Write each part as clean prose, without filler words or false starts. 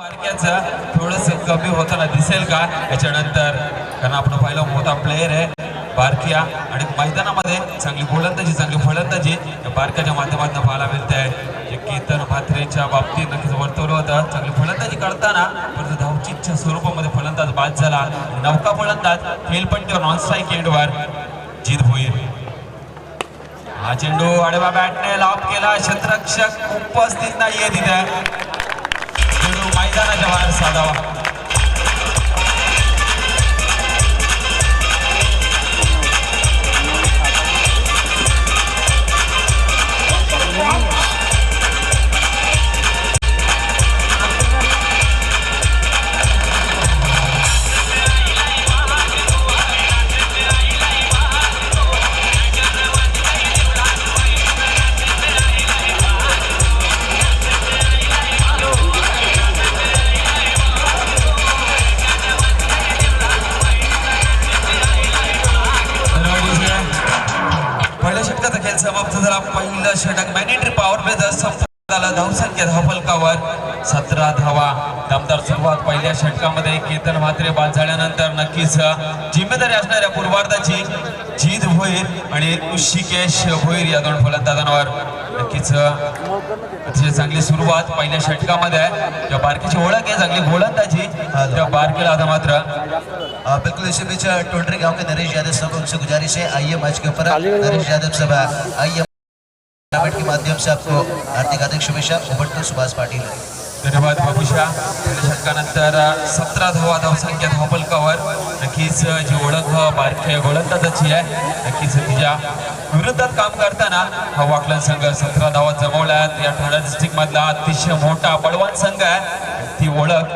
थोडस कमी होताना दिसेल का याच्यानंतर, कारण आपण पहिला मोठा प्लेयर आहे बारकिया आणि मैदानामध्ये चांगली गोलंदाजी चांगली फलंदाजी बारक्याच्या माध्यमातून पाहायला मिळते. केतन म्हात्रेच्या बाबतीत नक्कीच वर्तवलं होतं. चांगली फलंदाजी करताना परंतु धावचीच्या स्वरूपामध्ये फलंदाज बाद झाला. नौका फलंदाज खेळपट्टीवर नॉन स्ट्राईक एंडवर जित भोईर. हा चेंडू आडवा बॅटने लॉब केला. क्षेत्ररक्षक उपस्थित नाहीये तिथे. चेंडू मैदानाच्या बाहेर साधावा. समाप्त झाला. पहिलं षटक मॅनेटरी पॉवर प्ले संपला. धावसंख्या धावफलकावर 17 धावा. दमदार सुरुवात पहिल्या षटकामध्ये. केतन म्हात्रे बाद झाल्यानंतर नक्कीच जिम्मेदारी असणाऱ्या पूर्वार्धाची जित भोईर आणि ऋषिकेश भोईर या दोन फलंदाजांवर नक्कीच अतिशय चांगली सुरुवात पहिल्या षटकामध्ये आहे. त्या बारकीची ओळख आहे चांगली गोलंदाजी. त्या बारकीला आता मात्र बिल्कुल इसी बीच टोटरी गांव के नरेश यादव साहब उनसे गुजारिश है आइए मैच के ऊपर. नरेश यादव साहब आइए के माध्यम से आपको हार्दिक हार्दिक शुभेच्छा. उबटतो सुभाष पाटील. धन्यवाद बाबूशा. षटकानंतर 17 धावा धावसंख्या धावफलकावर. नक्कीच जी ओळख बारक्या गोलंदाजाची आहे. नक्कीच तिच्या विरोधात काम करताना हा वाकलन संघ 17 धावा जमवल्यात. या ठाणे डिस्ट्रिक्ट मधला अतिशय मोठा बलवान संघ आहे. ती ओळख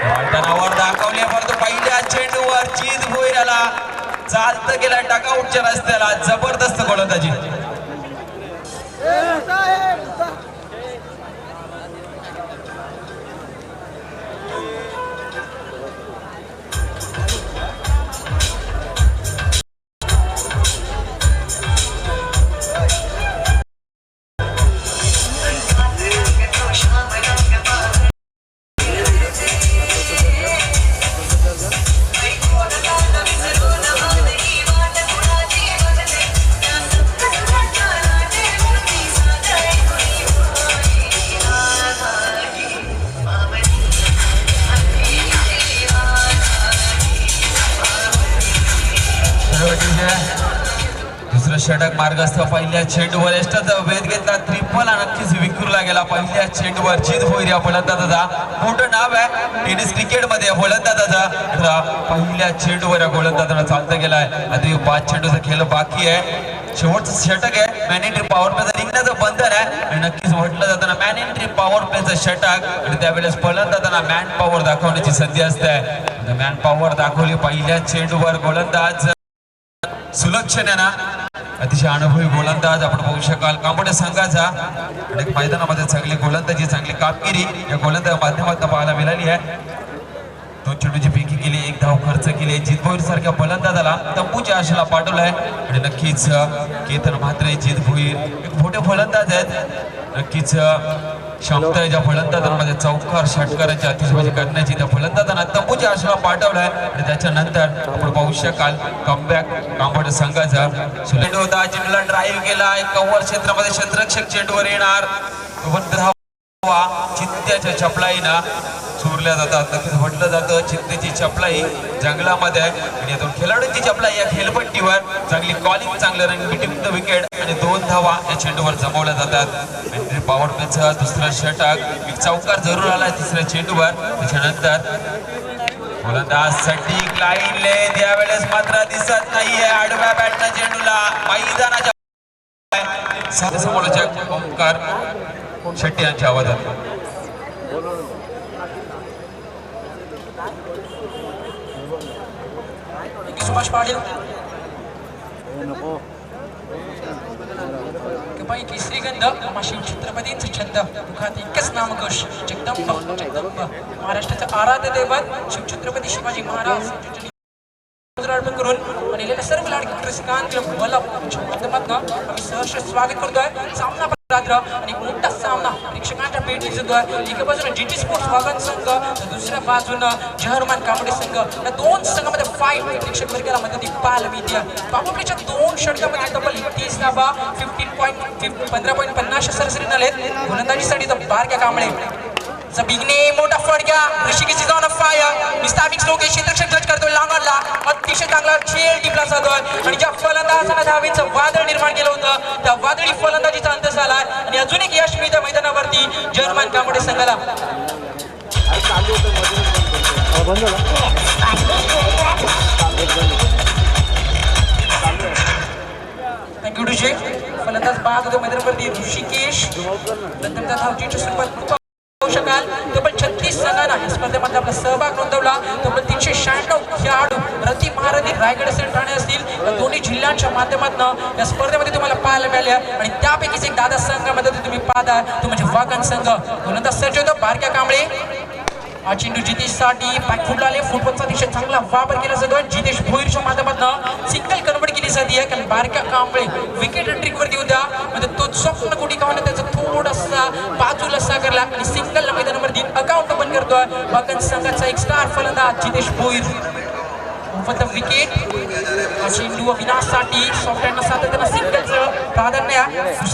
मैदानावर दाखवली. परंतु पहिल्या चेंडूवर जित भोईरला चालत गेला टकाउटच्या रस्त्याला. जबरदस्त गोलंदाजी. दुसरं षटक मार्गस्थ. पहिल्या चेंडूवर एष्टाचा वेध घेतला. त्रिफला नक्कीच विखुरला गेला. पहिल्या चेंडूवर जित भोईर या फलंदाजाचा मोठं नाव आहे टेनिस क्रिकेट मध्ये फलंदाजाचा. पहिल्या चेंडूवर या गोलंदाजाला चालता गेलाय. आता 5 चेंडूचा खेळ बाकी आहे. शेवटचं षटक आहे. मॅनेटरी पॉवर प्लेचं निघण्याचं बंधन आहे आणि नक्कीच म्हटलं जाताना मॅनेटरी पॉवर प्लेचं षटक आणि त्यावेळेस फलंदाजांना मॅन पॉवर दाखवण्याची संधी असते. मॅन पॉवर दाखवली पहिल्या चेंडूवर. गोलंदाज सुलक्षणा अतिशय अनुभवी गोलंदाज आपण पाहू शकाल. कांबोडे संघाचा आणि मैदानामध्ये चांगली गोलंदाजी चांगली कामगिरी या गोलंदाज माध्यमातून पाहायला मिळाली आहे. 2 चेंडूची फेकी केली. 1 धाव खर्च केली. जित भोईर सारख्या फलंदाजाला तंबूच्या आशेला पाठवलाय आणि नक्कीच केतन म्हात्रे जित भोईर एक मोठे फलंदाज आहेत. नक्कीच क्षमता ज्या फलंदाजांमध्ये चौकार षटकारांची अतिशय करण्याची त्या फलंदाजांना तंबूच्या आशेला पाठवलाय आणि त्याच्यानंतर आपण पाहू शकाल कमबॅक कांबोडे संघाचा. चेंडू होता. चेंडूला ड्राईव्ह केला. कव्हर क्षेत्रामध्ये क्षेत्ररक्षक चेंडूवर येणार. चित्त्याच्या चपलाईनं चोरल्या जातात. नक्कीच म्हटलं जातं चित्तेची चपलाई जंगलामध्ये आणि या 2 खेळाडूंची चपलाई या खेळपट्टीवर. चांगली कॉलिंग चांगलं रंग बिटिंग विकेट आणि 2 धावा या चेंडूवर जमवल्या जातात. पॉवर प्लेचं दुसरं षटक. एक चौकार जरूर आला तिसऱ्या चेंडूवर. त्याच्यानंतर गोलंदाज सटीक लाईन ले त्यावेळेस मात्र दिसत नाहीये आडव्या बॅटच्या चेंडूला. मैदानाच्या समोरच्या ओंकार शेट्टी यांच्या आवाजात सुभाष पाटील की श्रीगंध शिव छत्रपतींचा छंद मुखात एकच नामघोष जगदंब जगदंब. महाराष्ट्राचं आराध्य दैवत शिव छत्रपती शिवाजी महाराज अर्पण करून सर्व लाडकी रसिकांचे मला माध्यमातून आम्ही सहर्ष स्वागत करतोय. सामना रात्र आणि मोठा सामना प्रेक्षकांच्या भेटीत होतोय. एका बाजूला जीटी स्पोर्ट्स वागण संघ तर दुसऱ्या बाजूनं जहरमान कांबळे संघ. या दोन संघामध्ये फाईट प्रेक्षक वर्गाला मदती पाहायला मिळते. बाबुपलीच्या दोन षटकामध्ये तब्बल 30 धावा 15.50 सरासरी झालेत. गोलंदाजीसाठी तर बारक्या कांबळे बिगने मोठा फटका Rishikesh is on a fire. विस्तारित लोकेश क्षेत्ररक्षक जज करतोय. लांगडला अतिशय चांगला खेळ टिपला जातोय आणि ज्या फलंदाजांना धावेचं वादळ निर्माण केलं होतं त्या वादळी फलंदाजीचा अंत झालाय आणि अजून एक यश मिळतं मैदानावरती जर्मन कांबळे संघाला. थँक्यू ऋषी. फलंदाज बाद होतो मैदानावरती ऋषिकेश. नंतर त्या धावचीच्या सुरुवात शकाल तब्बल 36 संघांना या स्पर्धेमध्ये आपला सहभाग नोंदवला. तब्बल 396 खेळाडू रती महारथी रायगड असेल ठाणे असतील या दोन्ही जिल्ह्यांच्या माध्यमातून या स्पर्धेमध्ये तुम्हाला पाहायला मिळाल्या आणि त्यापैकीच एक दादा संघामध्ये तुम्ही पाहता तो म्हणजे वागण संघ. गोलंदाज सर्ज होतो बारक्या कांबळे. हा चेंडू जितेशसाठी बॅकफुटला आले. फुटबॉलचा अतिशय चांगला वापर केला जातो. जितेश भोईरच्या माध्यमातून सिंगल कन्वर्ट केली जाते कारण बारक्या कांबळे विकेट ट्रिक वरती होत्या. म्हणजे तो स्वप्न कुठे कावून त्याचा थोडासा बाजूला साकारला आणि सिंगल मैदानावरती अकाउंट ओपन करतोय वागण संघाचा एक स्टार फलंदाज जितेश भोईर. विकेट चेंडू विनाशसाठी सॉफ्टवेअरनं सातत्यानं सिंगलचं प्राधान्य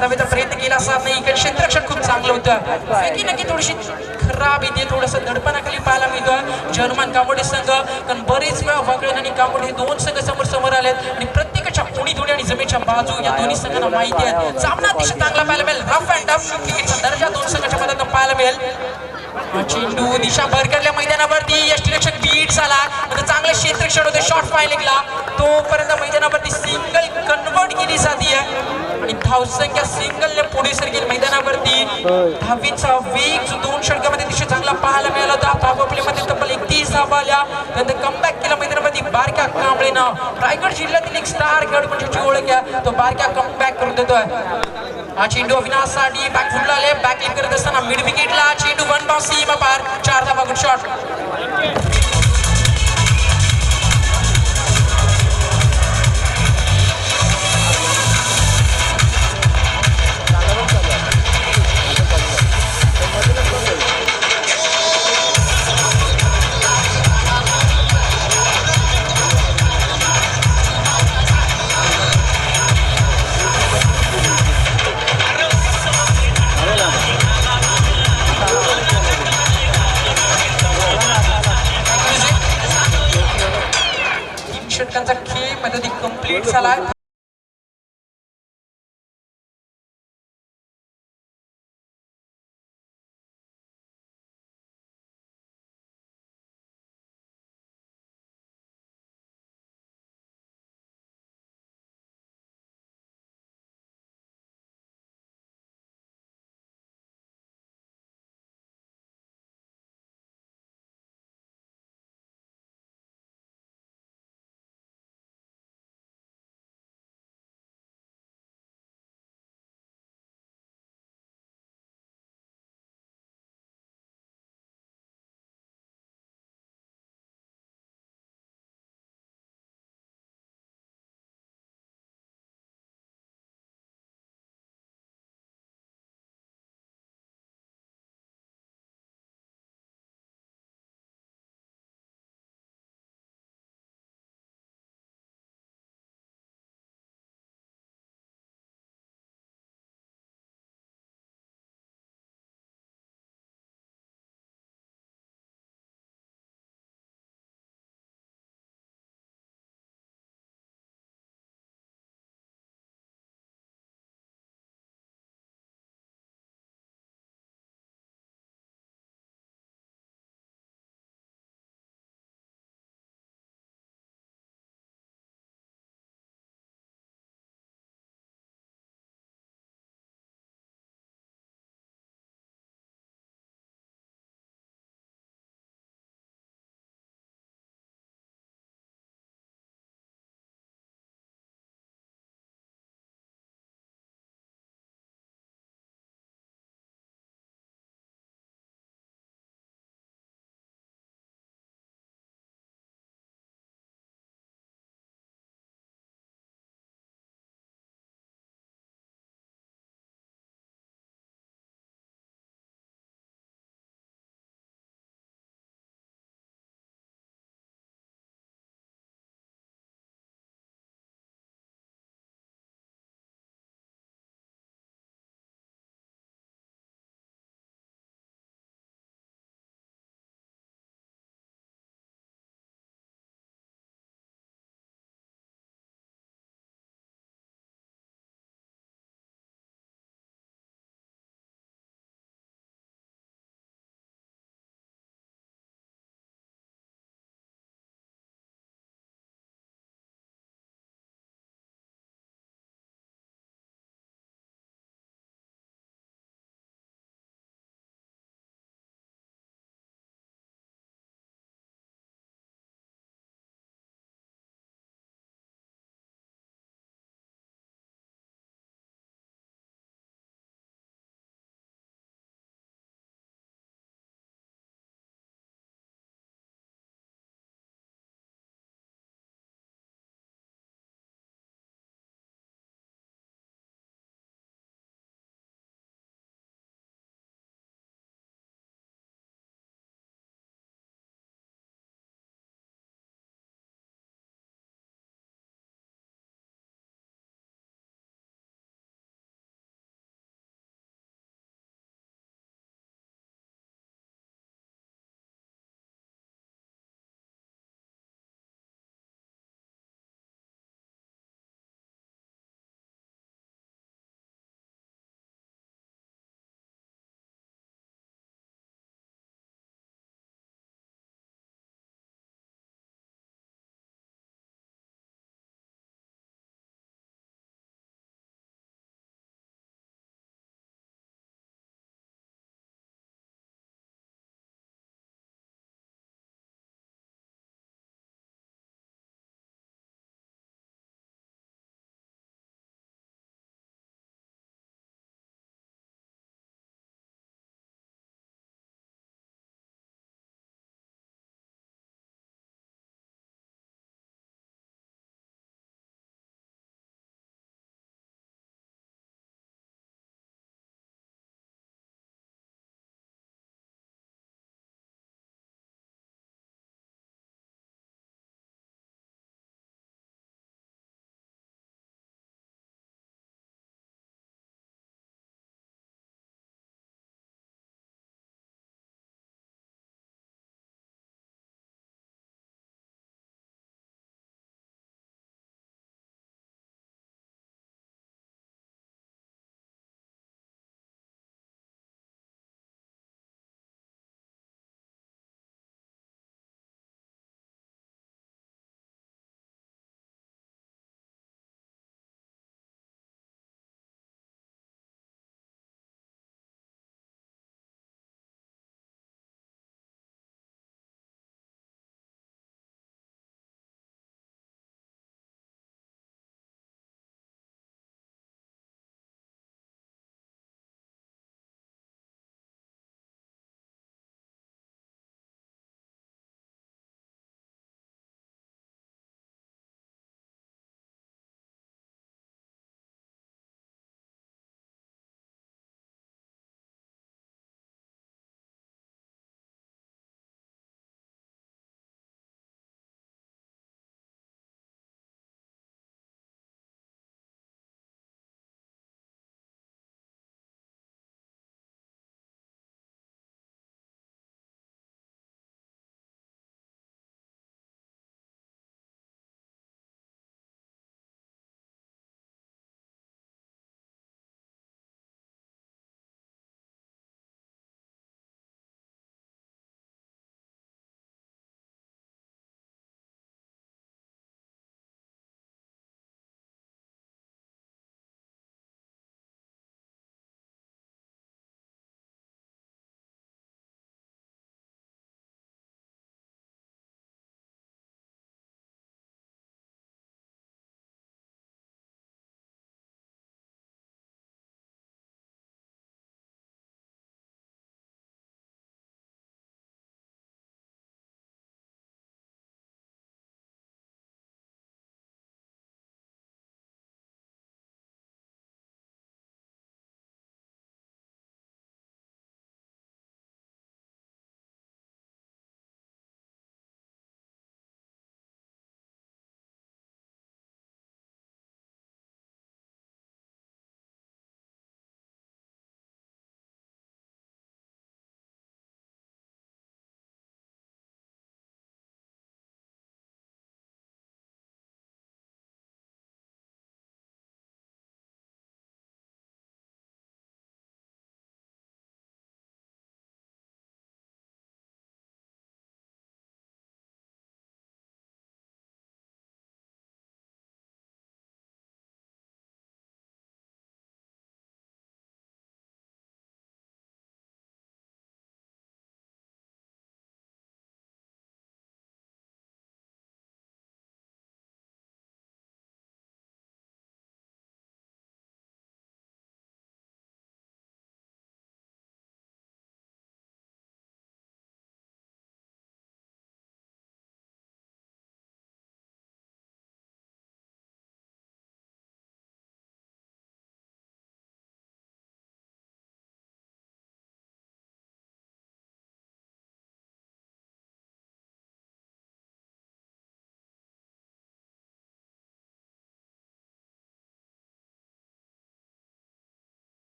धावेचा प्रयत्न केला असता नाही. इकडे क्षेत्ररक्षण खूप चांगलं होतं. फेकी नक्की थोडीशी खराब येते. थोडंसं दडपणाखाली पाहायला मिळतं जर्मन कांबळे संघ. कारण बरेच वेळा वागळण आणि कांबळे हे दोन संघ समोर आलेत आणि प्रत्येकाच्या उडी धुडी आणि जमेच्या बाजू या दोन्ही संघांना माहिती आहे. सामना अतिशय चांगला पाहायला मिळेल. रफ अँड टफ क्रिकेटचा दर्जा दोन संघाच्या मदतीनं पाहायला मिळेल. चेंडू दिशा भरकरल्या मैदानावरती यष्टीरक्षक बीट झाला. चांगले क्षेत्ररक्षण होते. शॉट फायलिंगला तोपर्यंत मैदानावरती सिंगल कन्वर्ट केली जाते आणि धावसंख्या सिंगलने पुढे सरकेल मैदानावरती. धावीचा वेग जो दोन षटकामध्ये अतिशय चांगला पाहायला मिळाला होता. पावपलीमध्ये तब्बल 31 धावा आल्या. त्यानंतर कमबॅक केला मैदानावरती बारक्या कांबळेनं. रायगड जिल्ह्यातील एक स्टार खेळाडू म्हणजे ओळख आहे तो बारक्या कमबॅक करून देतोय. हा चेंडू अविनाशसाठी बॅकफुटला आले. बॅकलिप करत असताना मिड विकेटला चेंडू 1 बाउंस सीमा पार 4 धावा. Good shot. षटकांचा खेळ मध्ये कंप्लीट झाला.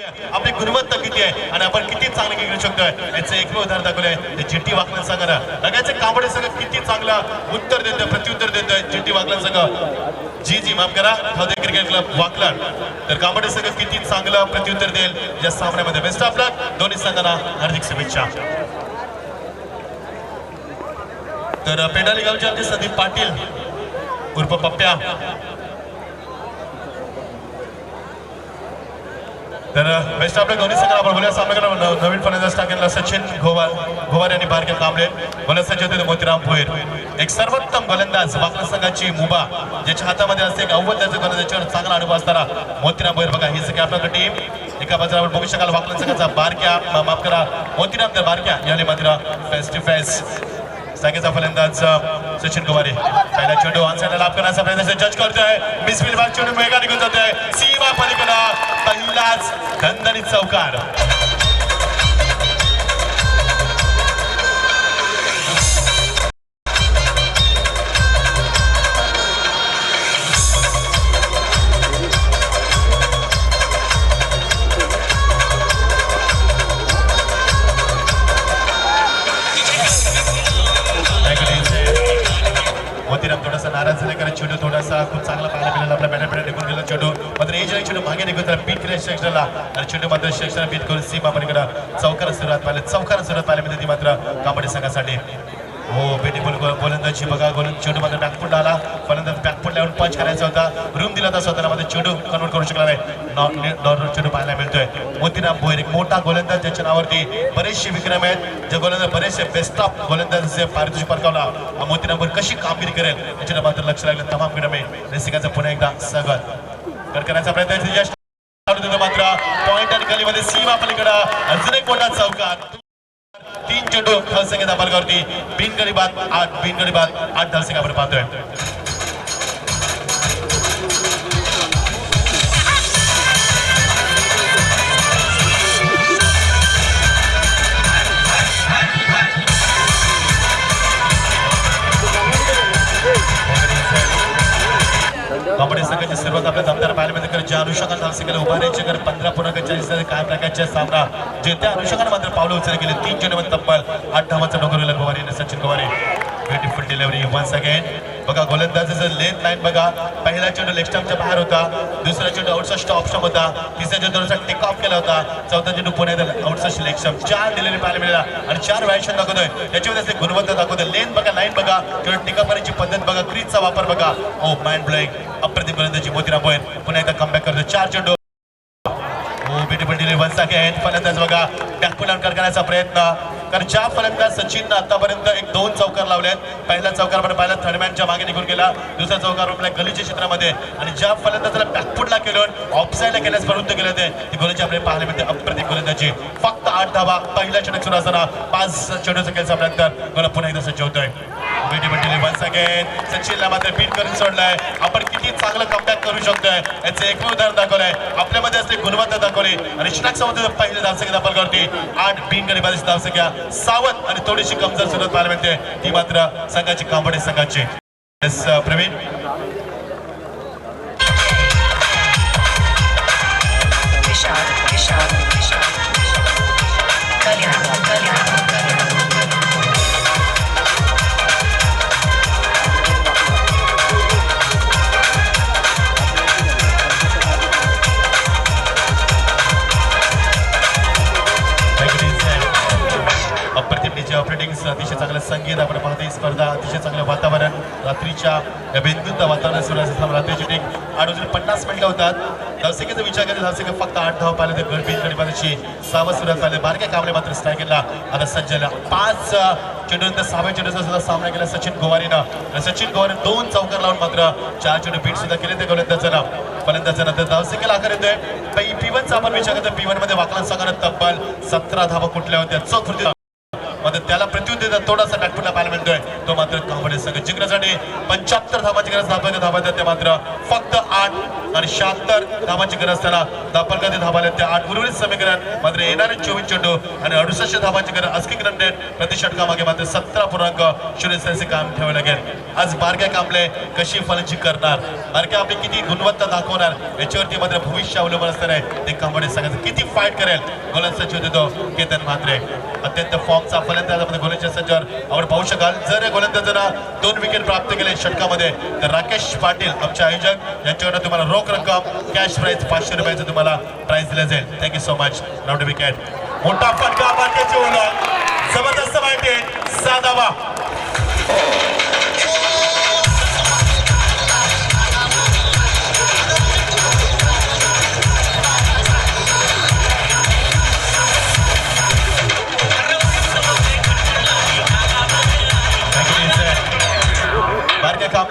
आपली गुणवत्ता किती आहे आणि आपण किती चांगलं खेळू शकतोय याचं एकमेव उदाहरण दाखवलंय ते जीटी वाकलन संघानं. लगायचं कांबळे संघ किती चांगलं उत्तर देतोय, प्रत्युत्तर देतोय जीटी वाकलन संघ. जी माफ करा, खावदे क्रिकेट क्लब वाकलन. तर कांबळे संघ किती चांगलं प्रत्युत्तर देईल या सामन्यामध्ये. बेस्ट ऑफ लक दोन्ही संघांना हार्दिक शुभेच्छा. तर पेंडाली गावचे आमचे संदीप पाटील उर्फ पप्प्या. तर बेस्ट ऑफ लक दोन्ही संघांना. आपण बोलूया सामना नवीन फलंदाज टाकेला सचिन गोवार यांनी बारक्या कांबळे. गोलंदाज होते मोतीराम भोईर. एक सर्वोत्तम गोलंदाज वाकलन संघाची मुभा ज्याच्या हातामध्ये असते एक अव्वल त्याचं गोलंदाज, त्याच्यावर चांगला अनुभव असताना मोतीराम भोईर. बघा ही सगळी आपल्याकडे टीम एका बाजूला आपण बघू शकाल. वाकलन संघाचा बारक्या माफ करा मोतीराम तर बारक्या याने मात्र फेस टू फेस. संघाचा फलंदाज सचिन गोवारे. पहिला चेंडू ऑनसाइडला लाभ करण्याचा प्रयत्न जज करतोय. मिसफील्ड भाग चेंडू वेगा निघून जातोय सीमा पलीकडे. पहिलाच दणदणीत चौकार. मोतीराम थोडासा नाराज झाला कारण चेंडू थोडासा खूप चांगला पाहायला मिळाला. आपल्या बॅटमध्ये निघून गेला चेंडू मात्र एज चेंडू मागे निघून त्याला बीट केल्या सेक्शनला आणि चेंडू मात्र सेक्शन बीट करून सीमा पलीकडे चौकार सुरुवात पाहिली मिळते ती मात्र कांबळे संघासाठी. हो ब्युटिफुल गोलंदाजी बघा. चेंडू मात्र बॅकफुट आला. फलंदाज बॅकफुट लावून पंच करायचा होता, रूम दिला होता स्वतःला मात्र चेंडू कन्वर्ट करू शकला नाही. नॉर्मल चेंडू पाहायला मिळतोय. मोतीराम भोईर एक मोठा गोलंदाज ज्याच्या नावावरती बरेचसे विक्रम आहेत. जे गोलंदाज बरेचसे बेस्ट ऑफ गोलंदाज पारितोषिक पटकावला. मोतीराम भोईर कशी कामगिरी करेल याच्याकडे मात्र लक्ष लागलं तमाम विक्रम आहे. रसिकांचं पुन्हा एकदा स्वागत करण्याचा प्रयत्न मात्र पॉइंट आणि गलीमध्ये सीमा पलीकडे अजून एक मोठा चौकार. 3 चेंडू धावसंख्या मार्गावरती बिनगडी बाद 8 धावसंख्या आपण पाहतोय. कांबळे संघाची सुरुवात आपल्या दमदार पाहायला मिळते. ज्या अनुषंगाने धावसंख्येला उभारायचे 15.40 काय प्रकारचे सामना जे त्या अनुषंगाने मात्र पावलं उचलले गेले. 3 चेंडूमध्ये तब्बल 8 धावांचा डोंगरला गोवारी Sachin Goware. Beautiful delivery once again. बघा गोलंदाजाचं लेंथ लाईन बघा. पहिला चेंडू लेग स्टंपच्या बाहेर होता. दुसरा चेंडू आउटसाइड स्टॉप स्टंप होता. तिसऱ्या चेंडूचा टेक ऑफ केला होता. चौथा चेंडू पुण्यात आउटसाइड लेग स्टंप. 4 डिलिव्हरी पाहायला मिळाला आणि 4 व्हायशन दाखवतोय. त्याच्यामध्ये गुणवत्ता दाखवतोय. लेंथ बघा, लाईन बघा, किंवा टेकअप करण्याची पद्धत बघा, क्रीजचा वापर बघा. ओ माइंड ब्लोइंग अप्रतिम गोलंदाजी मोतीराम भोईर पुन्हा एकदा कमबॅक करतो. 4 चेंडू. ओ ब्युटिफुल डिलिव्हरी वन्स अगेन. फलंदाज बघा बॅकफुट करण्याचा प्रयत्न. कारण ज्या फलंदाज सचिननं आतापर्यंत 1-2 चौकार लावलेत. पहिला चौकार पण पहिला थर्डमॅनच्या मागे निघून गेला. दुसरा चौकार आपल्या गलीच्या क्षेत्रामध्ये आणि ज्या फलंदाजाला बॅकफुटला केलं ऑफसाईडला केल्यास प्रवृत्त केलं ते गोलंदाजी आपल्याला पाहायला मिळते. अप्रतिम गोलंदाजी. फक्त 8 धावा. पहिला षटक सुरू असताना 5 चेंडूचा खेळ संपल्यानंतर गोला पुन्हा एकदा सज्ज होतोय. Once again. सचिनला मात्र बीट करून सोडलाय. आपण किती चांगलं कमबॅक करू शकतोय याचं एकमेव उदाहरण दाखवलंय. आपल्यामध्ये असले गुणवत्ता दाखवली आणि षटक संबंध पहिल्या धावसंख्या दाखल करते. 8 बिनगडी बाधित धावसंख्या. सावध आणि थोडीशी कमजोर सुरुवात पाहायला मिळते ती मात्र संघाची कांबळे संघाची. प्रवीण अतिशय चांगलं संगीत आपण पाहतो. स्पर्धा अतिशय चांगलं वातावरण. रात्रीच्या या बिंदूत वातावरण सुरू असताना रात्रीची टीम 8:50 मिनिटं होतात. धावसंख्येचा विचार केला धावसंख्या फक्त 8 धावा पाहिले तर गडबीनकडे सावध सुरुवात पाहिले. बारक्या कांबळे मात्र स्ट्रायकरला आता सज्जला. 5 चेंडूनंतर 6व्या चेंडूचा सुद्धा सामना केला सचिन गोवारीनं. सचिन गोवारी 2 चौकार लावून मात्र 4 चेंडू बीट सुद्धा केले ते गोलंदाजांना. फलंदाजानंतर धावसंख्येला आकार येतोय. P1चा आपण विचार करतो. P1 मध्ये वाकलन संघानं तब्बल 17 धावा कुठल्या होत्या. चौथी मात्र त्याला प्रत्युत्तर केलेला थोडासा बॅकफुटला पाहायला मिळतोय तो मात्र कांबडे संघ जिंकण्यासाठी 75 धावांची गरज धावा ते मात्र फक्त 8 आणि 76 धावांची गरज असताना दापलका धावा ते 8 उर्वरित समीकरण मात्र येणारे 24 चेंडू आणि 68 धावांची गरज अस्किंग रन रेट प्रति षटकामागे मात्र 17.0 काम ठेवावे लागेल. आज बारक्या कांबळे कशी फलंदाजी करणार, बारक्या आपली किती गुणवत्ता दाखवणार याच्यावरती मात्र भविष्य अवलंबून असणार आहे. ते कांबळे संघाचं किती फाईट करेल गोलंदाज देतो केतन म्हात्रे अत्यंत फॉर्मचा फलंदाज आपण गोलंदाज संचावर आपण पाहू शकाल. जर या गोलंदाजांना 2 विकेट प्राप्त केले षटकामध्ये तर राकेश पाटील आमचे आयोजक यांच्याकडे तुम्हाला रोख रक्कम कॅश प्राइज 500 रुपयाचं तुम्हाला प्राइज दिलं जाईल. Thank you so much. Round wicket मोठा फटका बारक्याची ओळख जबरदस्त माहिती 6 धावा.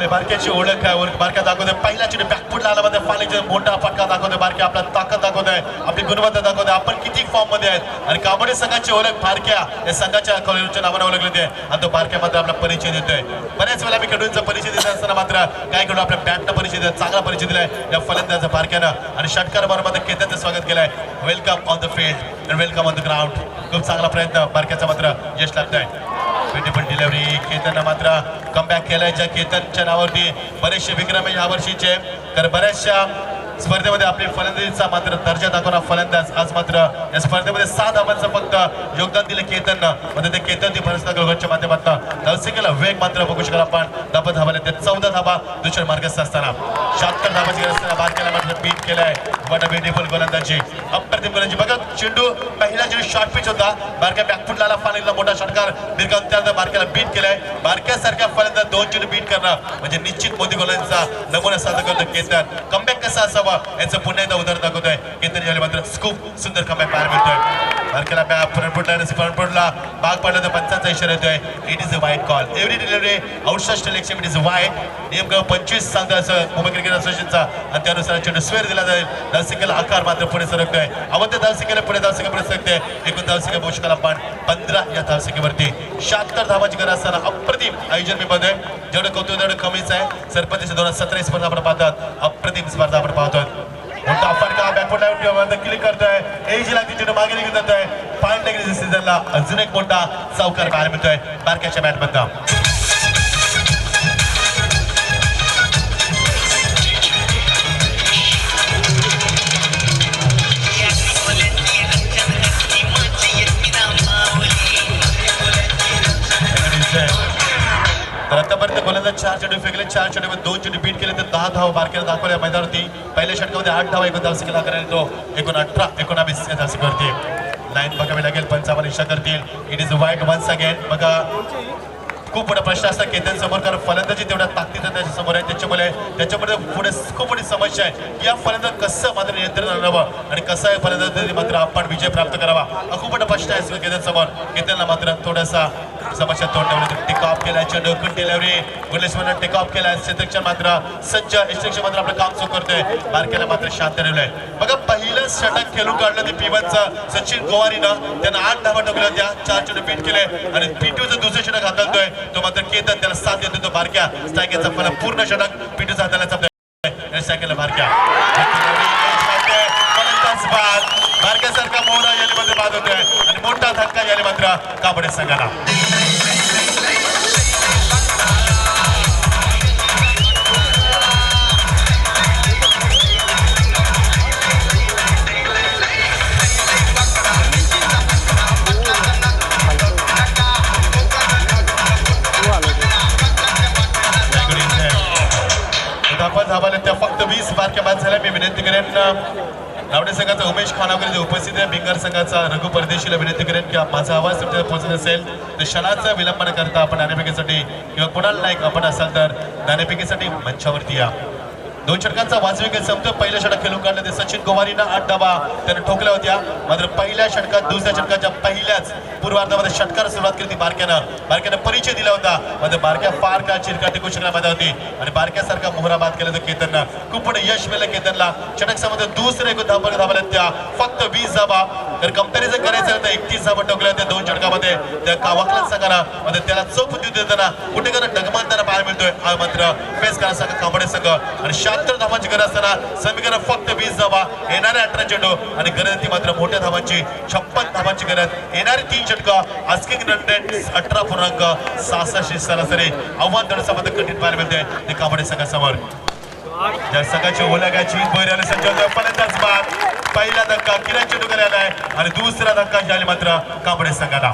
बारक्याची ओळख आहे. बारक्या दाखवतोय पहिल्या चेंडू बॅकफुटला आला मध्ये फालीचे मोठा फटका दाखवतोय. बारक्या आपला ताकद दाखवतोय, आपली गुणवत्ता दाखवतोय, आपण किती फॉर्म मध्ये आहेत. आणि कांबळे संघाची ओळख बारक्या या संघाच्या कॉलेजच्या नावाने ओळखले होते आणि तो बारक्या मात्र आपला परिचय देतोय. बऱ्याच वेळा मी खेळूंचा परिचय देत असताना मात्र काय खेळू आपल्या बॅटनं परिचय दिला, चांगला परिचय दिलाय या फलंदाजा बारक्यानं आणि षटकार बरोबर केतनचं स्वागत केलंय. Welcome on the field and welcome on the ground. खूप चांगला प्रयत्न बारक्याचा मात्र यश लागतंय. ब्युटिफुल डिलिव्हरी केतननं मात्र कमबॅक केलाय. ज्या केतनच्या नावावरती बरेचसे विक्रम या वर्षीचे तर बऱ्याचशा स्पर्धेमध्ये आपली फलंदाजीचा मात्र दर्जा दाखवणारा फलंदाज आज मात्र या स्पर्धेमध्ये 7 धावांचं फक्त योगदान दिलं केतननं. म्हणजे ते केतन ती फरसता गोलच्या माध्यमातून धावसंख्येला वेग मात्र बघू शकाल आपण. 10 धावाले ते 14 धावा दुसऱ्या मार्गस्थ असताना 76 धावाची गरज असताना बारक्याला मात्र बीट केलाय. वॉट अ ब्युटिफुल गोलंदाजी, अप्रतिम गोलंदाजी. बघा चेंडू पहिला चेंडू शॉर्ट पिच होता, बारक्या बॅकफुटला आला, फालीला मोठा षटकार बिरकावून त्यानंतर बारक्याला बीट केलाय. बारक्यासारख्या फलंदाज 2 चेंडू बीट करणं म्हणजे निश्चित मोदी गोलंदाजीचा नमुना सादर करतो केतन. कमबॅक कसा असावा याचं पुन्हा एकदा उदाहरण दाखवतोय केतन. यावेळी मात्र खूप सुंदर कमबॅक पाहायला मिळतोय. बारक्याला फ्रंटफुटला भाग पडला तर 5चा इशारा येतोय. It is a wide call. Every delivery outside leg it is wide. नियम 25 सांगतो असं मुंबई क्रिकेट असोसिएशनचा आणि त्यानुसार चेंडू स्वेर दिला जाईल. धावसंख्येला आकार मात्र पुढे सरकतोय. अवध्य धावसंख्येला पुढे धावसंख्या पुढे सरकते. एकूण धावसंख्या बघू शकाल आपण 15 या धावसंख्येवरती 76 धावांची गरज असताना अप्रतिम आयोजन मी मध्ये जेवढं कौतुक तेवढं कमीच आहे. सरपंच 2017 स्पर्धा आपण पाहतात, अप्रतिम स्पर्धा आपण पाहतोय. मोठा फटका बॅकफुटला क्लिक करतोय. एज लागते चेंडू मागे निघून जातोय. 5 डिग्री सीझनला अजून एक मोठा चौकार पाहायला मिळतोय बारक्याच्या बॅटमधून. तर आतापर्यंत गोलंदाज 4 चेंडू फेकले, 4 चेंडूमध्ये 2 चेंडू बीट केले तर 10 धावा बारक्याला दाखवल्या मैदानावरती. पहिल्या षटकामध्ये 8 धावा एकूण धावसंख्येला करायला तो एकूण 18 19 या धावसंख्येवरती. लाईन बघावी लागेल, पंचावन्न इशा करतील. It is wide once again. बघा खूप मोठा प्रश्न असतात केतन समोर, कारण फलंदाजी तेवढ्या ताकदीचं त्याच्या समोर आहे. त्याच्यामध्ये पुढे खूप मोठी समस्या आहे की या फलंदाज कसं मात्र नियंत्रण आणावं आणि कसं आहे फलंदाजी मात्र आपण विजय प्राप्त करावा. खूप मोठा प्रश्न आहे केतन समोर. केतनला मात्र थोडासा समस्या तोंड ठेवली. टेक ऑफ केलाय चेंडू डिलिव्हरी गुलेश्वरनं टेक ऑफ केलाय. क्षेत्रक्षण मात्र सज्ज एक्स्ट्रक्शन मात्र आपलं काम सुरू करतोय. बारक्याला मात्र शांत ठेवलंय. बघा पहिलं षटक खेळून काढलं ते P1चं सचिन गोवारीनं. त्यानं 8 धावा टाकल्या, त्या 4 चेंडू बीट केले आणि P2चं दुसरं षटक हाताळतोय तो मात्र केतन. त्याला साथ देतो तो बारक्या. स्ट्रायकरचा फलक पूर्ण षटक P2चा हाताला चालतोय. स्ट्रायकरला बारक्या बारक्यासारखा मोहरा याला मात्र बाद होतोय आणि मोठा धक्का याला मात्र कांबळे संघाला. धावाले त्या फक्त 20 बारक्या बाद झाल्या. मी विनंती करेन नावडे संघाचा उमेश खानावकर जे उपस्थित आहे, भिंगर संघाचा रघु परदेशीला विनंती करेन की माझा आवाज तुमच्या पोहोचत असेल तर क्षणाचा विलंब न करता आपण नाणेफेकीसाठी किंवा कोणाला लाईक आपण असाल तर नाणेफेकीसाठी मंचावरती या. 2 षटकांचा वाजवी खेळ संपतो. पहिल्या षटक खेळून काढलं ते सचिन गोवारीनं 8 धावा त्याने ठोकल्या होत्या. मात्र पहिल्या षटकात दुसऱ्या षटकाच्या पहिल्याच पूर्वार्धामध्ये षटकार सुरुवात केली होती बारक्यानं परिचय दिला होता. मात्र बारक्या फार काळ चिरकाट टिकू शकण्यामध्ये होती आणि बारक्यासारखा मोहरा बाद केला होता केतननं. खूप पुढे यश मिळालं केतनला. षटक संबंध दुसरे धावल्या त्या फक्त 20 धावा. तर कंपनीचं करायचं तर 31 धावा ठोकल्या होत्या 2 षटकामध्ये. त्या वाकला संघाला मध्ये त्याला चौक देताना कुठे डगमगताना पाहायला मिळतोय. मात्र फेस करा संघ कांबळे संघ आणि 76 धावांची गरज असताना समीकरण फक्त 20 धावा. येणारे 18 चेंडू आणि गरज ती मात्र मोठ्या धावांची 56 धावांची गरज. येणारे 3 षटकं आस्किंग रन रेट 18.66 सरासरी. आव्हान थोडंसं कठीण पाहायला मिळते ते कांबळे संघासमोर. ज्या संघाची ओळखाची बैराने संच होतोय फलंदाज बाद. पहिला धक्का किरण चेंडूकर यायला आहे आणि दुसरा धक्का झाले मात्र कांबळे संघाला.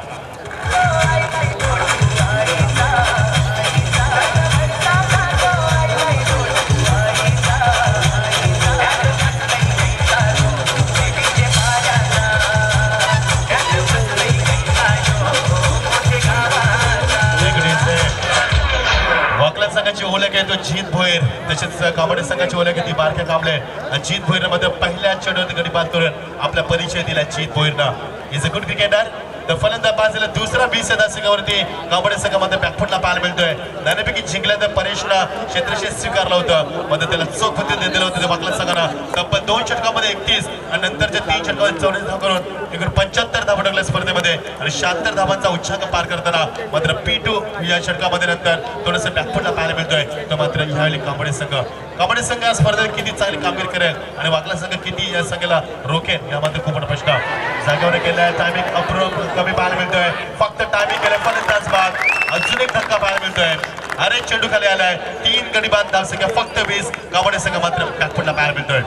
वाकला संघाची ओळख आहे तो जीत भोईर. तसेच कांबळे संघाची ओळख आहे ती बारक्या कांबळे. जीत भोईर मध्ये पहिल्या चेंडूवरती गडी बाद करून आपला परिचय दिला जीत भोईरनं. Is a good cricketer. तर फलंदाज बाजूला दुसरा 20 धावांवरती कांबळे संघामध्ये बॅकफुटला पाहायला मिळतोय. नाणेपैकी जिंकल्या तर परेशनं क्षेत्रशेष स्वीकारलं होतं. मध्ये त्याला चोख पद्धतीने दिलं होतं वाकला संघानं. तब्बल 2 षटकामध्ये 31 आणि नंतरच्या 3 षटकामध्ये 44 धावा करून एकूण 75 धावा टाकल्या स्पर्धेमध्ये आणि 76 धावांचा उच्चांक पार करताना मात्र P2 या षटकामध्ये नंतर थोडंसं बॅकफुटला पाहायला मिळतोय. तर मात्र ह्यावेळी कांबळे संघ या स्पर्धेत किती चांगली कामगिरी करेल आणि वाकला संघ किती या संघाला रोखेल यामध्ये खूप मोठा प्रश्न. जागेवर केलाय टायमिंग अप्रूव्ह कमी पाहायला मिळतोय. फक्त टायमिंग केलं फलंदाज बाद. अजून एक धक्का पाहायला मिळतोय. अरे चेंडू खाली आलाय. 3 गडी बाद धावसंख्या फक्त 20. कांबळे संघ मात्र बॅकफुटला पाहायला मिळतोय.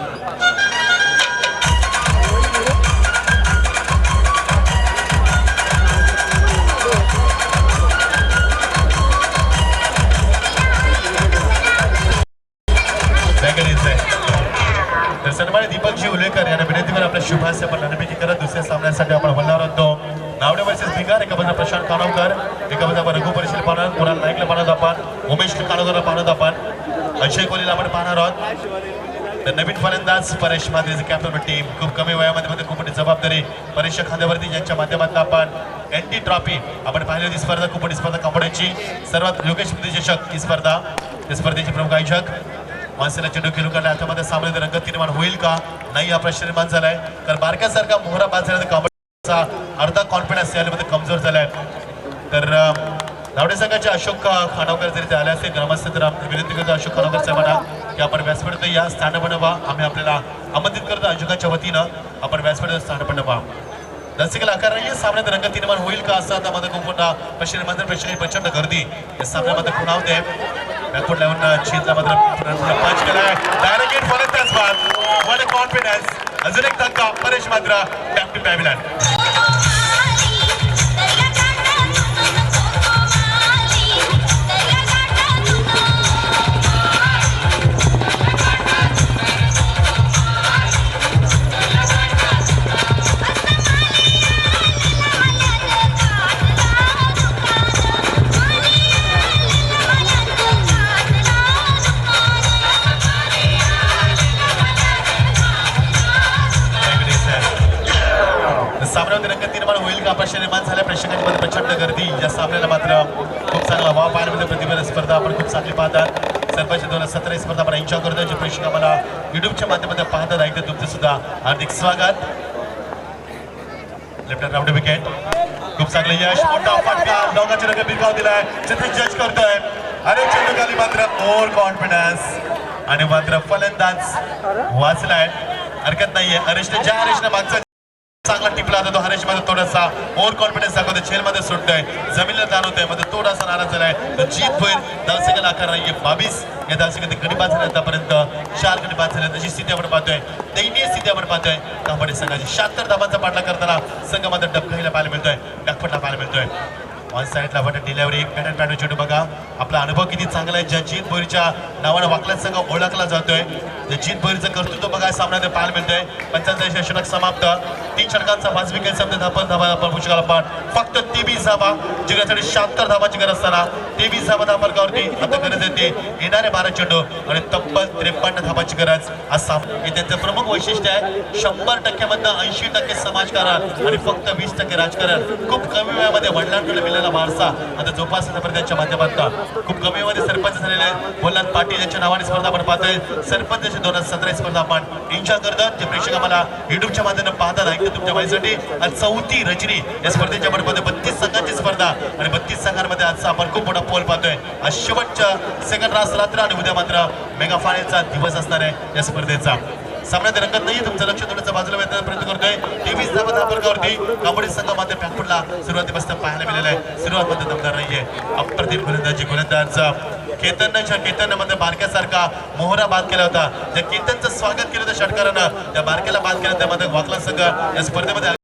तर सन्मानी दीपकजी उलेकर यांना विनंतीवर आपल्या शुभास्य आपण नाणेफेकी करत दुसऱ्या सामन्यासाठी आपण बोलणार होतो. नावडे वर्सेस भिगार. एका बाजूला प्रशांत कानवकर, एका बाजूला आपण रघु परिशील पाहणार, कुणाल नाईकला पाहणार आपण, उमेश कानवकरला पाहणार आपण, अक्षय कोहलीला आपण पाहणार आहोत. तर नवीन फलंदाज परेश मात्रेचे कॅप्टन टीम. खूप कमी वयामध्ये खूप मोठी जबाबदारी परेशच्या खांद्यावरती ज्यांच्या माध्यमातून आपण NT ट्रॉफी आपण पाहिली होती स्पर्धा. खूप मोठी स्पर्धा कांबळेची. सर्वात योगेश चषक ही स्पर्धा. या स्पर्धेचे प्रमुख आयोजक माणसाला चेंडू खेळू काढला. हातामध्ये सामने रंगत निर्माण होईल का नाही हा प्रश्न निर्माण झालाय. कारण बारक्यासारखा मोहरा बाद झाला कांबळेचा अर्धा कॉन्फिडन्स यामध्ये कमजोर झालाय. तर नावडे संघाचे अशोक खानवकर जरी ते आले असते ग्रामस्थ तर विनंती करतो अशोक खानवकर साहेबांना की आपण व्यासपीठात या स्थानपन्न व्हा. आम्ही आपल्याला आमंत्रित करतो आयोजकाच्या वतीनं आपण व्यासपीठात स्थानपन्न व्हा. दर्शकाला आकार नाही सामन्यात रंगत निर्माण होईल का असं आता मध्ये खूप मोठा प्रश्न निर्माण प्रेक्षकांची प्रचंड गर्दी या सामन्यामध्ये खुणावते. बॅकवर्ड लावून शीतला मात्र पंच केलाय. डायरेक्ट फलंदाज बाद. What a confidence. अजून एक धक्का परेश मात्र बॅक टू पॅव्हिलियन. सामन्यामध्ये रंगत निर्माण होईल का प्रश्न निर्माण झाल्या प्रेक्षकांची मध्ये प्रचंड गर्दी. या सामन्याला मात्र खूप चांगला वाव पाहायला मिळतो. प्रतिभा स्पर्धा आपण खूप चांगली पाहतात. सरपंच 2017 स्पर्धा आपण एन्जॉय करतो. जे प्रेक्षक आम्हाला युट्यूबच्या माध्यमातून पाहतात ऐकतात तुमचं सुद्धा हार्दिक स्वागत. Left hand round wicket. खूप चांगलं यश. मोठा फटका डोंगाच्या रंग बिरकाव दिलाय. चित्र जज करतोय. अरे चेंडू खाली मात्र ओव्हर कॉन्फिडन्स आणि मात्र फलंदाज वाचलाय. हरकत नाहीये. ज्या हरेशनं मागचा चांगला टिपला होता तो हरेश मध्ये थोडासा ओव्हर कॉन्फिडन्स दाखवतोय. झेल मध्ये सुटतोय. जमिनीला जाणवतोय मध्ये थोडासा नाराज झालाय. तर जीत होईल. धावसंख्येला आकार नाहीये 22. या धावसंख्येत गडी बाद झाले आतापर्यंत 4 गडी बाद झाले. तशी स्थिती आपण पाहतोय. दयनीय स्थिती आपण पाहतोय कांबळे संघाची. 76 धावांचा पाठला करताना संघ मात्र डबघाईला पाहायला मिळतोय. बॅकफुटला पाहायला मिळतोय. ऑन साईडला बटन डिलेव्हरी पॅटर्न चेंडू बघा. आपला अनुभव किती चांगला आहे. ज्या जीत भोईरच्या नावानं वाकलाच संघ ओळखला जातोय. जीत भोईरचं कर्तृत्व बघायला सामन्यात पाहायला मिळतंय. 45 षटक समाप्त, 3 षटकांचा 5 विकेट समजा धावा आपण पुष्कळ पाठ फक्त 23 धावा जिंकण्यासाठी 76 धावाची गरज असताना 23 धावा धावफलकावरती आता गरज येते येणारे 12 चेंडू आणि तब्बल 53 धावाची गरज. आज हे त्यांचं प्रमुख वैशिष्ट्य आहे. 100% मधनं 80% समाजकारण आणि फक्त 20% राजकारण. खूप कमी वेळामध्ये वडिलांकडे मिळालेला वारसा आता जोपासण्याचा प्रयत्नाच्या माध्यमातून खूप कमी वेळामध्ये सरपंच झालेले आहेत. बोलणार पाटील यांच्या नावाने स्पर्धा आपण पाहतोय. सरपंच 2017 स्पर्धा आपण एन्जॉय करतात. जे प्रेक्षक आम्हाला युट्यूबच्या माध्यमातून पाहतात ऐकतात तुमच्या माहितीसाठी आज 4थी रजनी या स्पर्धेच्या आपण 32 संघांची स्पर्धा आणि 32 संघांमध्ये आजचा आपण खूप मोठा पोल पाहतोय. आज शेवटच्या सेकंड रात्र आणि उद्या मात्र मेगा फायनलचा दिवस असणार आहे या स्पर्धेचा. सामन्यात रंगत नाही. तुमचं लक्ष थोडंसं बाजूला वेधण्याचा प्रयत्न करतोय. 23 धावा धावफलकावरती कांबोडी संघ मात्र बॅकफुटला सुरुवातीपासून पाहायला मिळालेला आहे. सुरुवात मध्ये दमदार नाहीये. अप्रतिम गोलंदाज केतनमध्ये बारक्यासारखा मोहरा बाद केला होता. ज्या केतनचं स्वागत केलं होतं षटकारानं त्या बारक्याला बाद केलं. त्यामध्ये वाकला संघ या स्पर्धेमध्ये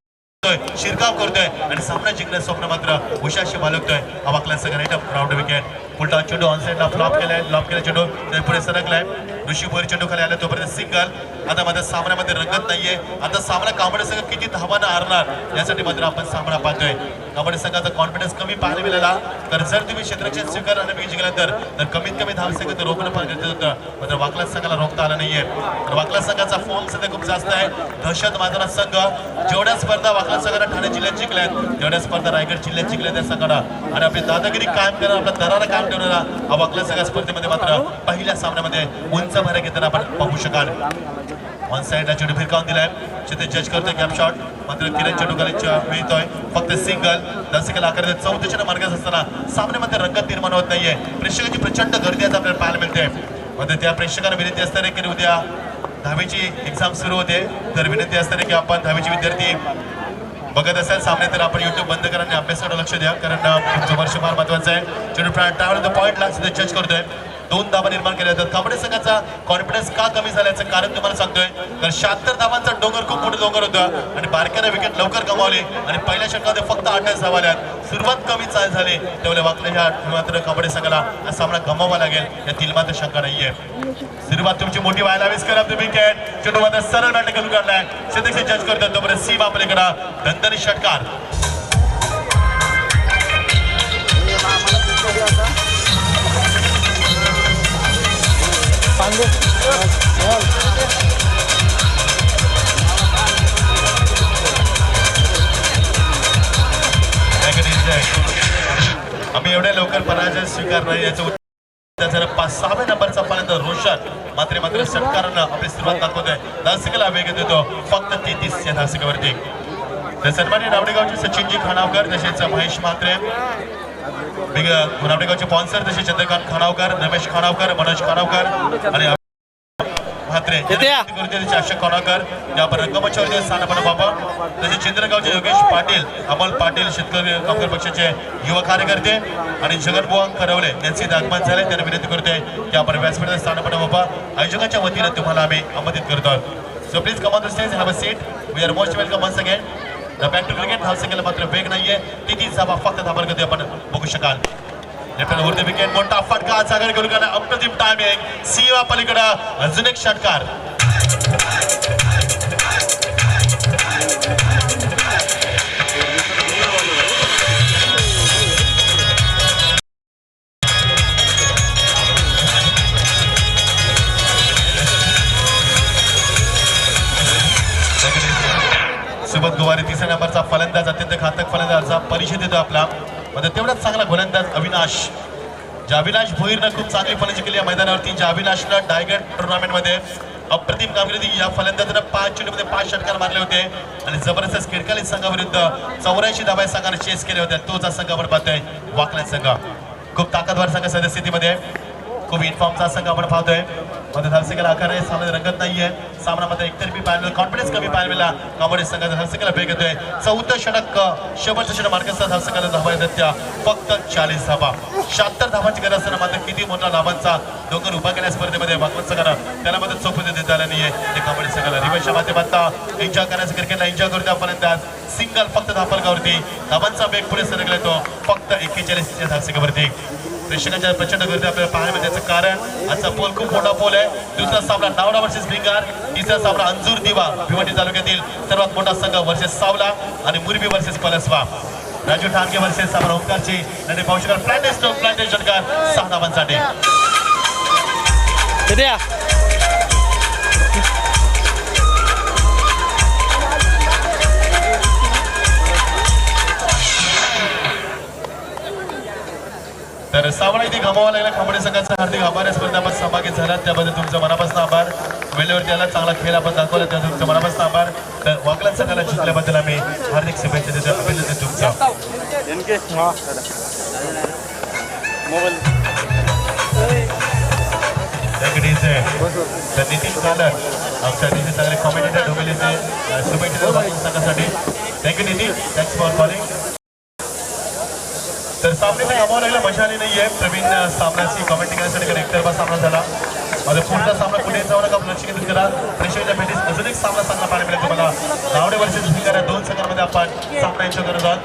शिरकाव करतोय आणि सामना जिंकण्याचं स्वप्न मात्र उशाशी बाळगतोय. वाकला संघ राऊंड विकेट पुलटा चेंडू ऑन साइडला फ्लॉप केला चेंडू पुढे सरकलाय. ऋषी भोईर चेंडू खाली आला तोपर्यंत सिंगल. आता मात्र सामन्यामध्ये रंगत नाहीये. आता सामना कांबोडी संघ किती धावांना हारणार यासाठी मात्र आपण सामना पाहतोय. कांबोडी संघाचा कॉन्फिडन्स कमी पाहायला मिळाला. तर जर तुम्ही क्षेत्ररक्षण स्वीकार आणि जिंकला तर कमीत कमी धाव संघ रोखणं फार गरजेचं होतं. मात्र वाकला संघाला रोखता आलं नाहीये. तर वाकला संघाचा फॉर्म सध्या खूप जास्त आहे. दहशत माजरा संघ जेवढ्या स्पर्धा वाकला संघाला ठाणे जिल्ह्यात जिंकल्यात तेवढ्या स्पर्धा रायगड जिल्ह्यात जिंकल्या त्या संघाला आणि आपली दादागिरी कायम करणार आपला दरारा कायम ठेवणारा हा वाकला संघ स्पर्धेमध्ये मात्र पहिल्या सामन्यामध्ये उंच भर घेताना आपण पाहू शकाल. ऑन साइडला चेंडू फिरकावून दिलाय. ते जज करतोय गॅप शॉट मात्र किरण चेंडू मिळतोय फक्त सिंगल. दर्शकाला आकार 14 मार्गास असताना सामन्यामध्ये रंगत निर्माण होत नाहीये. प्रेक्षकांची प्रचंड गर्दी आता आपल्याला पाहायला मिळते. मात्र त्या प्रेक्षकांना विनंती असणार आहे की उद्या 10वीची एक्झाम सुरू होते. तर विनंती असणार आहे की आपण 10वीचे विद्यार्थी बघत असाल सामने तर आपण युट्यूब बंद करा आणि अभ्यासाकडे लक्ष द्या कारण तुमचं वर्ष फार महत्वाचं आहे. चेंडू ट्रॅव्हल पॉईंटला सुद्धा जज करतोय. 2 धावा निर्माण केल्या जातात. कांबोडी संघाचा कॉन्फिडन्स का कमी झाल्याचं कारण तुम्हाला सांगतोय. कारण 76 धावांचा डोंगर खूप मोठं डोंगर होतं आणि बारक्याने विकेट लवकर गमावले आणि पहिल्या षटकामध्ये फक्त 28 धावा आल्या. सुरुवात कमी झाली तेवढे वाकल्याच्या मात्र कांबोडी संघाला हा सामना गमावा लागेल यातील मात्र शंका नाहीये. सुरुवात तुमची मोठी व्हायला हवीच करा. तुम्ही विकेट चेंडू मात्र सरळ बॅट करून काढलाय. सदस्य जज करतात तोपर्यंत सीम आपल्याकडे दणदणी षटकार. आम्ही एवढ्या लवकर पराजय स्वीकारणार याचं 6व्या नंबरचा फलंदाज रोशन मात्र षटकारानं आपली सुरुवात दाखवतोय. धावसंख्येला वेग देतो फक्त 33 या धावसंख्येवरती. तर सन्माननीय नावडेगावचे सचिनजी खानावकर तसेच महेश म्हात्रे नावडेगावचे स्पॉन्सर तसे चंद्रकांत खानावकर रमेश खानावकर मनोज खानावकर आणि म्हात्रे अशोक खानावकर या रंगमंचावरती स्थानपण बाबा तसे चंद्रगावचे योगेश पाटील अमोल पाटील शेतकरी कामगार पक्षाचे युवा कार्यकर्ते आणि जगनबुवा खरवले यांचे आगमन झाले. त्यांना विनंती करतोय की आपण व्यासपीठात स्थानपण बाबा आयोजकांच्या वतीने तुम्हाला आम्ही आमंत्रित करतो. So please come on the stage have a seat. We are most welcome once again. The back to cricket धावसंख्येला मात्र वेग नाहीये. 33 धावा फक्त धावफलकावरती आपण बघू शकाल. लेफ्ट विकेट मोठा फटका सागर करून अप्रतिम टायमिंग. सीमा पलीकडं अजून एक षटकार. सोबत गुवारी 3ऱ्या नंबरचा फलंदाज अत्यंत घातक फलंदाजचा परिचय देतो आपला. मध्ये तेवढाच चांगला गोलंदाज अविनाश. ज्या अविनाश भोईरनं खूप चांगली फलंदाजी केली या मैदानावरती. ज्या अविनाशला डायगड टुर्नामेंटमध्ये अप्रतिम कामगिरी या फलंदाजानं 5 चेंडूमध्ये 5 षटकार मारले होते आणि जबरदस्त किरकाली संघाविरुद्ध 84 धावा संघाने चेस केले होते. तोच संघ आपण पाहतोय वाकला संघ. खूप ताकदवार संघ सद्यस्थितीमध्ये खूप इन्फॉर्मचा संघ आपण पाहतोय. मध्ये धावसंख्येला आकार आहे. सामना रंगत नाहीये. सामनामध्ये एकतर्फी पाहिलं कॉन्फिडन्स कमी पाहिलेला कांबोडी संघाचा धावसंख्येला वेग येतोय. 4थं षटक शेवटचं षटक मार्गस्थ धावसंख्येला धावा येतात त्या फक्त 40 धावा. 76 धावांची गरज असताना मात्र किती मोठा लाभांचा डोंगर उभा केल्या स्पर्धेमध्ये वाकला संघानं त्याला मात्र चौपदे देता आला नाहीये. ते कांबोडी संघाला रिवर्सच्या माध्यमातून एन्जॉय करायचं क्रिकेटला एन्जॉय करतो फलंदाज. सिंगल फक्त धावफलकावरती. धावांचा वेग पुढे सरकला तो फक्त 41 धावसंख्येवरती. प्रेक्षकांच्या प्रचंड गर्दी आपल्याला पाहायला मिळते. त्याचं कारण आजचा पोल खूप मोठा पोल आहे. दुसरा सामना नावडा वर्सेस भिंगार, तिसरा सामना अंजूर दिवा भिवंडी तालुक्यातील सर्वात मोठा संघ वर्सेस सावला आणि मुरबी वर्सेस पलसवा. राजू ठाणगे वर्सेस सामना ओमकारची आणि पाहू शकाल प्लांटेशन षटकार 6 धावांसाठी. तर सावळा इथे गमावा लागला. खांबडे संघाचा हार्दिक आभार. या स्पर्धा आपण सहभागी झाला त्याबद्दल तुमचं मनापासून आभार. वेळेवरती आला, चांगला खेळ आपण दाखवला त्याबद्दल तुमचं मनापासून आभार. तर वाकला संघाला जिंकल्याबद्दल आम्ही हार्दिक शुभेच्छा देतो. अभिनंदन तुमचं. तर नितीन कालर आमच्या अतिशय चांगले कॉमेंटेटर डोंबिवलीचे शुभेच्छा वाकला संघासाठी. Thank you Nitin, thanks for calling. तर सामन्याचा गमावा लागला, मजा आली नाहीये. प्रवीण सामन्याची कॉमेंटिंग करण्यासाठी एकतर्फा सामना झाला. माझा पुढचा सामना कुठे जाऊ नका, लक्ष केंद्रित करा. प्रेक्षकांच्या भेटीस अजून एक सामना चांगला पाहायला मिळेल तुम्हाला. नावडे वर्सेस भिंगार या 2 संघांमध्ये आपण सामना एन्जॉय करत आहोत.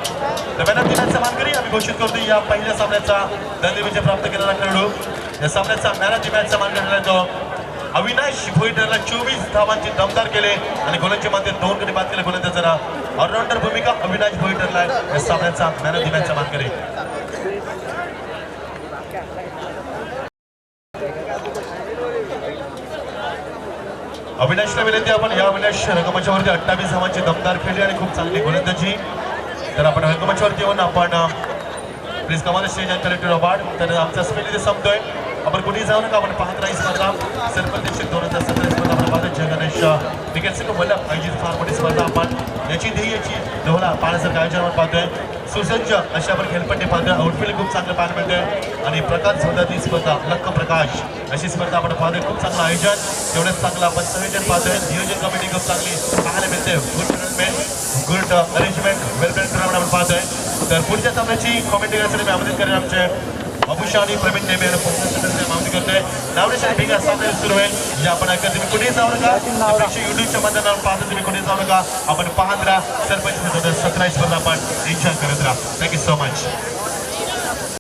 तर मॅन ऑफ द मॅचचा मानकरी आम्ही घोषित करतो या पहिल्या सामन्याचा दंड विजय प्राप्त केलेला खेळाडू. या सामन्याचा मॅन ऑफ द मॅचचा मानकरी तो अविनाश भोईटरला 24 धावांची दमदार केले आणि गोलंदाजी मध्ये 2 गडी बाद केले. गोलंदाजाला ऑलराऊंडर भूमिका अविनाश भोईटरला या सामन्याचा मॅन ऑफ द मॅचचा मानकरी. अविनाशला विनंती आपण या अविनाश रंगमंचावरती 28 धावांची दमदार खेळली आणि खूप चांगली गोलंदाजी. तर आपण रंगमंचावरती येऊन आपण प्लीज कमाल स्टेज अँड कलेक्टर अवॉर्ड. तर आमचा स्पेल इथे संपतोय. आपण कुठेही जाऊ नका, आपण पाहत राही स्पर्धा. सरपंच 2017 स्पर्धा आपण पाहतो. जय गणेश क्रिकेट संघ वल्लभ आयोजित फार मोठी स्पर्धा आपण याची ध्येयाची दोहरा पाहण्यासारखं आयोजन आपण पाहतोय. सुसज्ज अशा आपण खेळपट्टी पाहतोय. आउटफील्ड खूप चांगलं पाहायला मिळतंय आणि प्रकाश सौदाची स्पर्धा लक्क प्रकाश अशी स्पर्धा आपण पाहतोय. खूप चांगलं आयोजन, तेवढंच चांगलं आपण संयोजन पाहतोय. नियोजन कमिटी खूप चांगली पाहायला मिळते. गुड टुर्नामेंट, गुड अरेंजमेंट, वेल प्लॅन टुर्नामेंट आपण पाहतोय. तर पुढच्या सामन्याची कॉमेंट्री करण्यासाठी मी आमंत्रित करेन आमचे अबुशा आणि प्रवीण नेमे मागणी करतोय. नावडेच्या भिंगा सामने सुरू होईल. या आपण ऐकत तुम्ही कुठेही जाऊ नका. युट्यूबच्या माध्यमातून पाहतो तुम्ही कुठेही जाऊ नका. आपण पाहत राहा. सरपंच 2017 स्पर्धा आपण एन्जॉय करत राहा. Thank you so much.